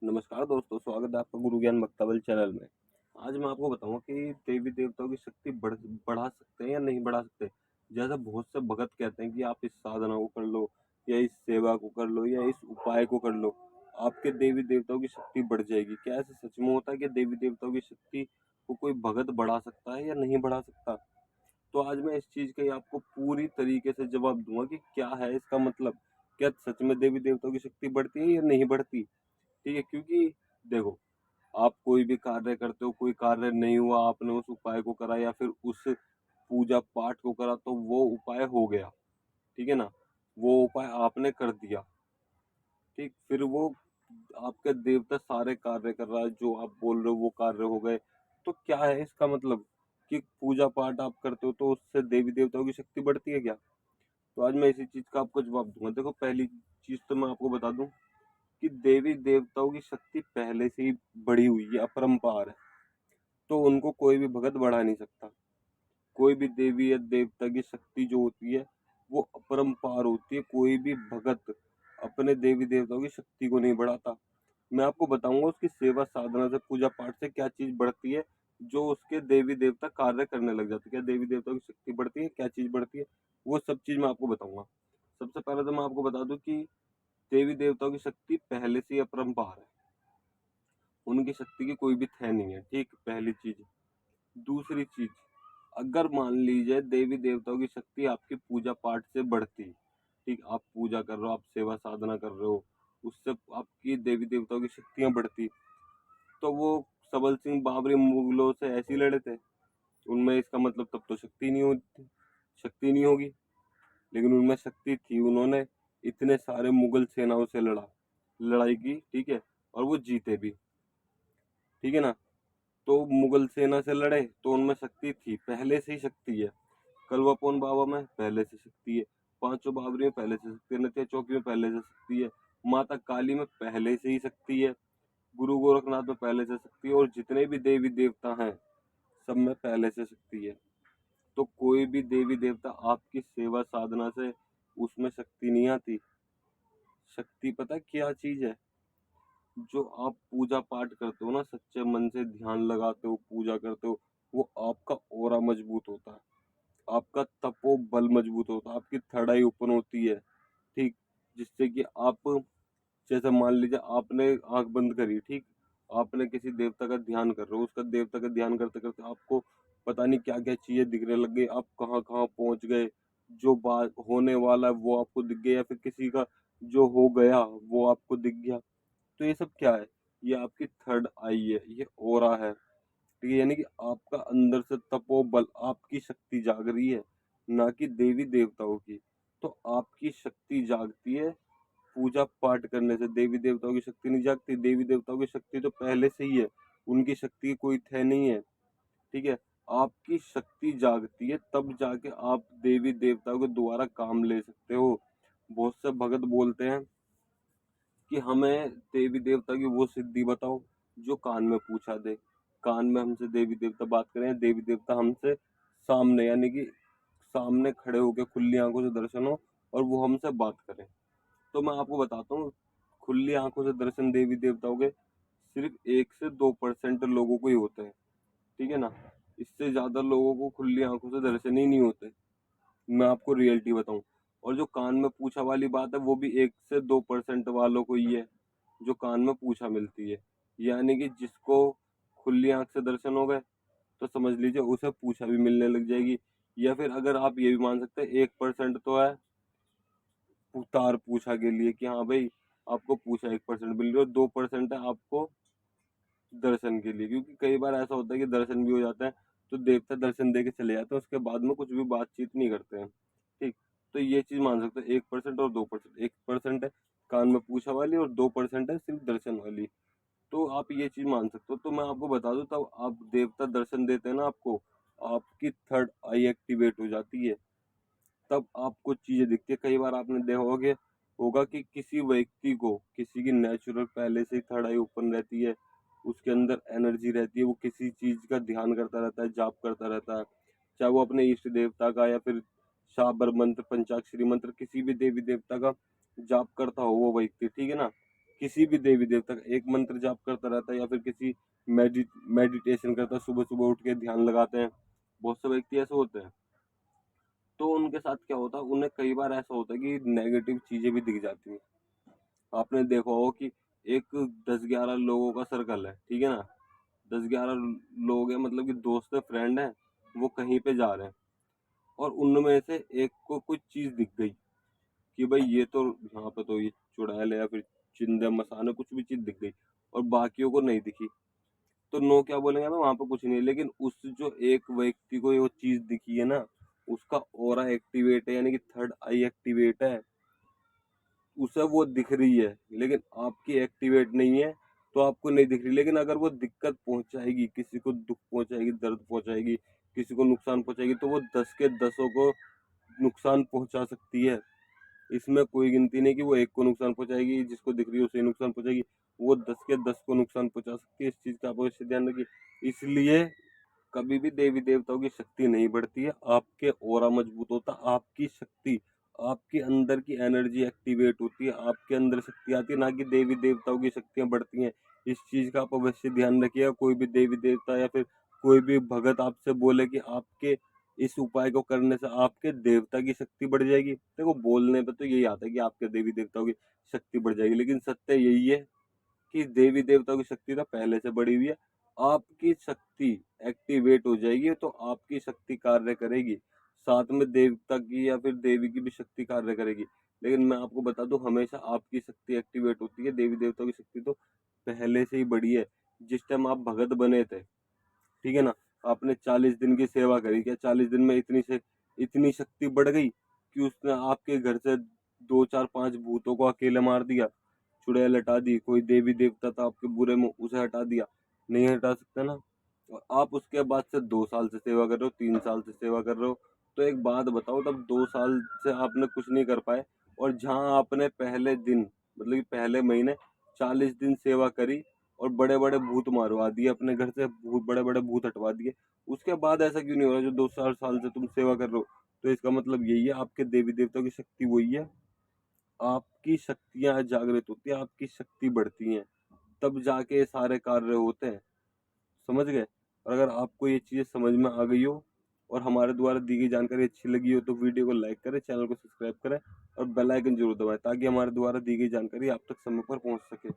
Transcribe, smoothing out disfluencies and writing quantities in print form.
नमस्कार दोस्तों, स्वागत है आपका गुरु ज्ञान बख्तावल चैनल में। आज मैं आपको बताऊँगा कि देवी देवताओं की शक्ति बढ़ा सकते हैं या नहीं बढ़ा सकते। जैसा बहुत से भगत कहते हैं कि आप इस साधना को कर लो या इस सेवा को कर लो या इस उपाय को कर लो, आपके देवी देवताओं की शक्ति बढ़ जाएगी। क्या ऐसा सच में होता है कि देवी देवताओं की शक्ति को कोई भगत बढ़ा सकता है या नहीं बढ़ा सकता? तो आज मैं इस चीज़ का ही आपको पूरी तरीके से जवाब दूँगा कि क्या है इसका मतलब? क्या सच में देवी देवताओं की शक्ति बढ़ती है या नहीं बढ़ती? ठीक है, क्योंकि देखो, आप कोई भी कार्य करते हो, कोई कार्य नहीं हुआ, आपने उस उपाय को करा या फिर उस पूजा पाठ को करा तो वो उपाय हो गया, ठीक है ना? वो उपाय आपने कर दिया, ठीक? फिर वो आपका देवता सारे कार्य कर रहा है, जो आप बोल रहे हो वो कार्य हो गए। तो क्या है इसका मतलब कि पूजा पाठ आप करते हो तो उससे देवी देवताओं की शक्ति बढ़ती है क्या? तो आज मैं इसी चीज़ का आपको जवाब दूँगा। देखो, पहली चीज़ तो मैं आपको बता दूँ कि देवी देवताओं की शक्ति पहले से ही बढ़ी हुई है, अपरंपार है। तो उनको कोई भी भगत बढ़ा नहीं सकता। कोई भी देवी या देवता की शक्ति जो होती है, वो अपरंपार होती है। कोई भी भगत अपने देवी देवताओं की शक्ति को नहीं बढ़ाता। मैं आपको बताऊंगा उसकी सेवा साधना से, पूजा पाठ से क्या चीज बढ़ती है, जो उसके देवी देवता कार्य करने लग जाते हैं। क्या देवी देवताओं की शक्ति बढ़ती है, क्या चीज बढ़ती है, वो सब चीज मैं आपको बताऊंगा। सबसे पहले तो मैं आपको बता दूं कि देवी देवताओं की शक्ति पहले से ही अपरंपार है। उनकी शक्ति की कोई भी थे नहीं है, ठीक? पहली चीज। दूसरी चीज, अगर मान लीजिए देवी देवताओं की शक्ति आपकी पूजा पाठ से बढ़ती, ठीक? आप पूजा कर रहे हो, आप सेवा साधना कर रहे हो, उससे आपकी देवी देवताओं की शक्तियां बढ़ती, तो वो सबल सिंह बाबरी मुगलों से ऐसे ही लड़े थे। उनमें इसका मतलब तब तो शक्ति नहीं होती, शक्ति नहीं होगी। लेकिन उनमें शक्ति थी, उन्होंने इतने सारे मुगल सेनाओं से लड़ाई की, ठीक है? और वो जीते भी, ठीक है ना? तो मुगल सेना से लड़े तो उनमें शक्ति थी, पहले से ही शक्ति है। कलवापोन बाबा में पहले से शक्ति है, पांचों बाबरी में पहले से शक्ति है, नथिया चौकी में पहले से शक्ति है, माता काली में पहले से ही शक्ति है, गुरु गोरखनाथ में पहले से शक्ति है, और जितने भी देवी देवता हैं सब में पहले से शक्ति है। तो कोई भी देवी देवता आपकी सेवा साधना से उसमें शक्ति नहीं आती। शक्ति पता है क्या चीज है? जो आप पूजा पाठ करते हो ना, सच्चे मन से ध्यान लगाते हो, पूजा करते हो, वो आपका ऑरा मजबूत होता है, आपका तपोबल मजबूत होता है, आपकी थड़ाई ओपन होती है, ठीक? जिससे कि आप, जैसे मान लीजिए आपने आंख बंद करी, ठीक? आपने किसी देवता का ध्यान कर रहे हो, उसका देवता का ध्यान करते करते आपको पता नहीं क्या क्या चीजें दिखने लग गई, आप कहाँ कहाँ पहुंच गए, जो बात होने वाला है वो आपको दिख गया, या फिर किसी का जो हो गया वो आपको दिख गया। तो ये सब क्या है? ये आपकी थर्ड आई है, ये ओरा है, ठीक है? यानी कि आपका अंदर से तपोबल, आपकी शक्ति जाग रही है, ना कि देवी देवताओं की। तो आपकी शक्ति जागती है पूजा पाठ करने से, देवी देवताओं की शक्ति नहीं जागती। देवी देवताओं की शक्ति तो पहले से ही है, उनकी शक्ति कोई थे नहीं है, ठीक है? आपकी शक्ति जागती है तब जाके आप देवी देवताओं के द्वारा काम ले सकते हो। बहुत से भगत बोलते हैं कि हमें देवी देवता की वो सिद्धि बताओ जो कान में पूछा दे। कान में हमसे देवी देवता बात करें, देवी देवता हमसे सामने, यानी कि सामने खड़े होकर खुली आंखों से दर्शन हो और वो हमसे बात करें। तो मैं आपको बताता हूँ, खुली आंखों से दर्शन देवी देवताओं के सिर्फ 1 से 2% लोगों को ही होते हैं, ठीक है ना? इससे ज्यादा लोगों को खुली आंखों से दर्शन ही नहीं होते, मैं आपको रियलिटी बताऊं। और जो कान में पूछा वाली बात है वो भी 1 से 2% वालों को ही है जो कान में पूछा मिलती है। यानी कि जिसको खुली आंख से दर्शन हो गए तो समझ लीजिए उसे पूछा भी मिलने लग जाएगी। या फिर अगर आप ये भी मान सकते हैं 1% तो है तार पूछा के लिए कि हाँ भाई आपको पूछा 1% मिल रही है, और 2% है आपको दर्शन के लिए। क्योंकि कई बार ऐसा होता है कि दर्शन भी हो जाता है तो देवता दर्शन दे के चले जाते हैं, उसके बाद में कुछ भी बातचीत नहीं करते हैं, ठीक? तो ये चीज मान सकते हैं, 1% और 2%। 1% है कान में पूछा वाली और 2% है सिर्फ दर्शन वाली। तो आप ये चीज मान सकते हो। तो मैं आपको बता दूं, तब आप देवता दर्शन देते हैं ना आपको, आपकी थर्ड आई एक्टिवेट हो जाती है, तब आपको चीजें दिखती है। कई बार आपने देखा होगा कि किसी व्यक्ति को, किसी की नेचुरल पहले से ही थर्ड आई ओपन रहती है, उसके अंदर एनर्जी रहती है, वो किसी चीज का ध्यान करता रहता है, जाप करता रहता है, चाहे वो अपने इष्ट देवता का या फिर शाबर मंत्र, पंचाक्षरी मंत्र, किसी भी देवी देवता का जाप करता हो वो व्यक्ति, ठीक है ना? किसी भी देवी देवता का एक मंत्र जाप करता रहता है या फिर किसी मेडिटेशन करता है, सुबह सुबह उठ के ध्यान लगाते हैं, बहुत से व्यक्ति ऐसे होते हैं, तो उनके साथ क्या होता है, उन्हें कई बार ऐसा होता है कि नेगेटिव चीजें भी दिख जाती हैं। आपने देखा हो कि एक 10-11 लोगों का सर्कल है, ठीक है ना, 10-11 लोग हैं, मतलब कि दोस्त है, फ्रेंड है, वो कहीं पे जा रहे हैं और उनमें से एक को कुछ चीज दिख गई कि भाई ये तो यहाँ पे तो ये चुड़ैल है या फिर चिंदे मसाने कुछ भी चीज दिख गई और बाकियों को नहीं दिखी, तो नो क्या बोलेंगे ना, वहां पे कुछ नहीं है। लेकिन उस जो एक व्यक्ति को वो चीज दिखी है ना, उसका ऑरा एक्टिवेट है, यानी कि थर्ड आई एक्टिवेट है, उसे वो दिख रही है, लेकिन आपकी एक्टिवेट नहीं है, तो आपको नहीं दिख रही। लेकिन अगर वो दिक्कत पहुंचाएगी, किसी को दुख पहुंचाएगी, दर्द पहुंचाएगी, किसी को नुकसान पहुंचाएगी, तो वो 10 के 10 को नुकसान पहुंचा सकती है। इसमें कोई गिनती नहीं कि वो एक को नुकसान पहुंचाएगी, जिसको दिख रही है उसे नुकसान पहुंचाएगी, वो 10 के 10 को नुकसान पहुंचा सकती है। इस चीज का आप अवश्य ध्यान रखिए। इसलिए कभी भी देवी देवताओं की शक्ति नहीं बढ़ती है, आपके ऑरा मजबूत होता है, आपकी शक्ति, आपके अंदर की एनर्जी एक्टिवेट होती है, आपके अंदर शक्ति आती है, ना कि देवी देवताओं की शक्तियां बढ़ती हैं। इस चीज का आप अवश्य ध्यान रखिएगा। कोई भी देवी देवता या फिर कोई भी भगत आपसे बोले कि आपके इस उपाय को करने से आपके देवता की शक्ति बढ़ जाएगी, देखो बोलने पे तो यही आता है कि आपके देवी देवताओं की शक्ति बढ़ जाएगी, लेकिन सत्य यही है कि देवी देवताओं की शक्ति तो पहले से बढ़ी हुई है। आपकी शक्ति एक्टिवेट हो जाएगी तो आपकी शक्ति कार्य करेगी, साथ में देवता की या फिर देवी की भी शक्ति कार्य करेगी। लेकिन मैं आपको बता दूं, हमेशा आपकी शक्ति एक्टिवेट होती है, देवी देवताओं की शक्ति तो पहले से ही बढ़ी है। जिस टाइम आप भगत बने थे, ठीक है ना, आपने 40 दिन की सेवा करी, क्या 40 दिन में इतनी शक्ति बढ़ गई कि उसने आपके घर से 2 4 5 भूतों को अकेले मार दिया, चुड़ैल हटा दी, कोई देवी देवता था आपके बुरे में उसे हटा दिया? नहीं हटा सकता ना। और आप उसके बाद से 2 साल से सेवा कर रहे हो, 3 साल से सेवा कर रहे हो, तो एक बात बताओ, तब 2 साल से आपने कुछ नहीं कर पाए, और जहाँ आपने पहले दिन, मतलब कि पहले महीने 40 दिन सेवा करी और बड़े बड़े भूत मारवा दिए अपने घर से, भूत बड़े बड़े भूत हटवा दिए, उसके बाद ऐसा क्यों नहीं हो रहा जो 2 साल से तुम सेवा कर रहे हो? तो इसका मतलब यही है, आपके देवी देवताओं की शक्ति वही है, आपकी शक्तियां जागृत होती है, आपकी शक्ति बढ़ती है, तब जाके ये सारे कार्य होते हैं। समझ गए? और अगर आपको ये चीजें समझ में आ गई हो और हमारे द्वारा दी गई जानकारी अच्छी लगी हो, तो वीडियो को लाइक करें, चैनल को सब्सक्राइब करें और बेल आइकन जरूर दबाएं, ताकि हमारे द्वारा दी गई जानकारी आप तक समय पर पहुंच सके।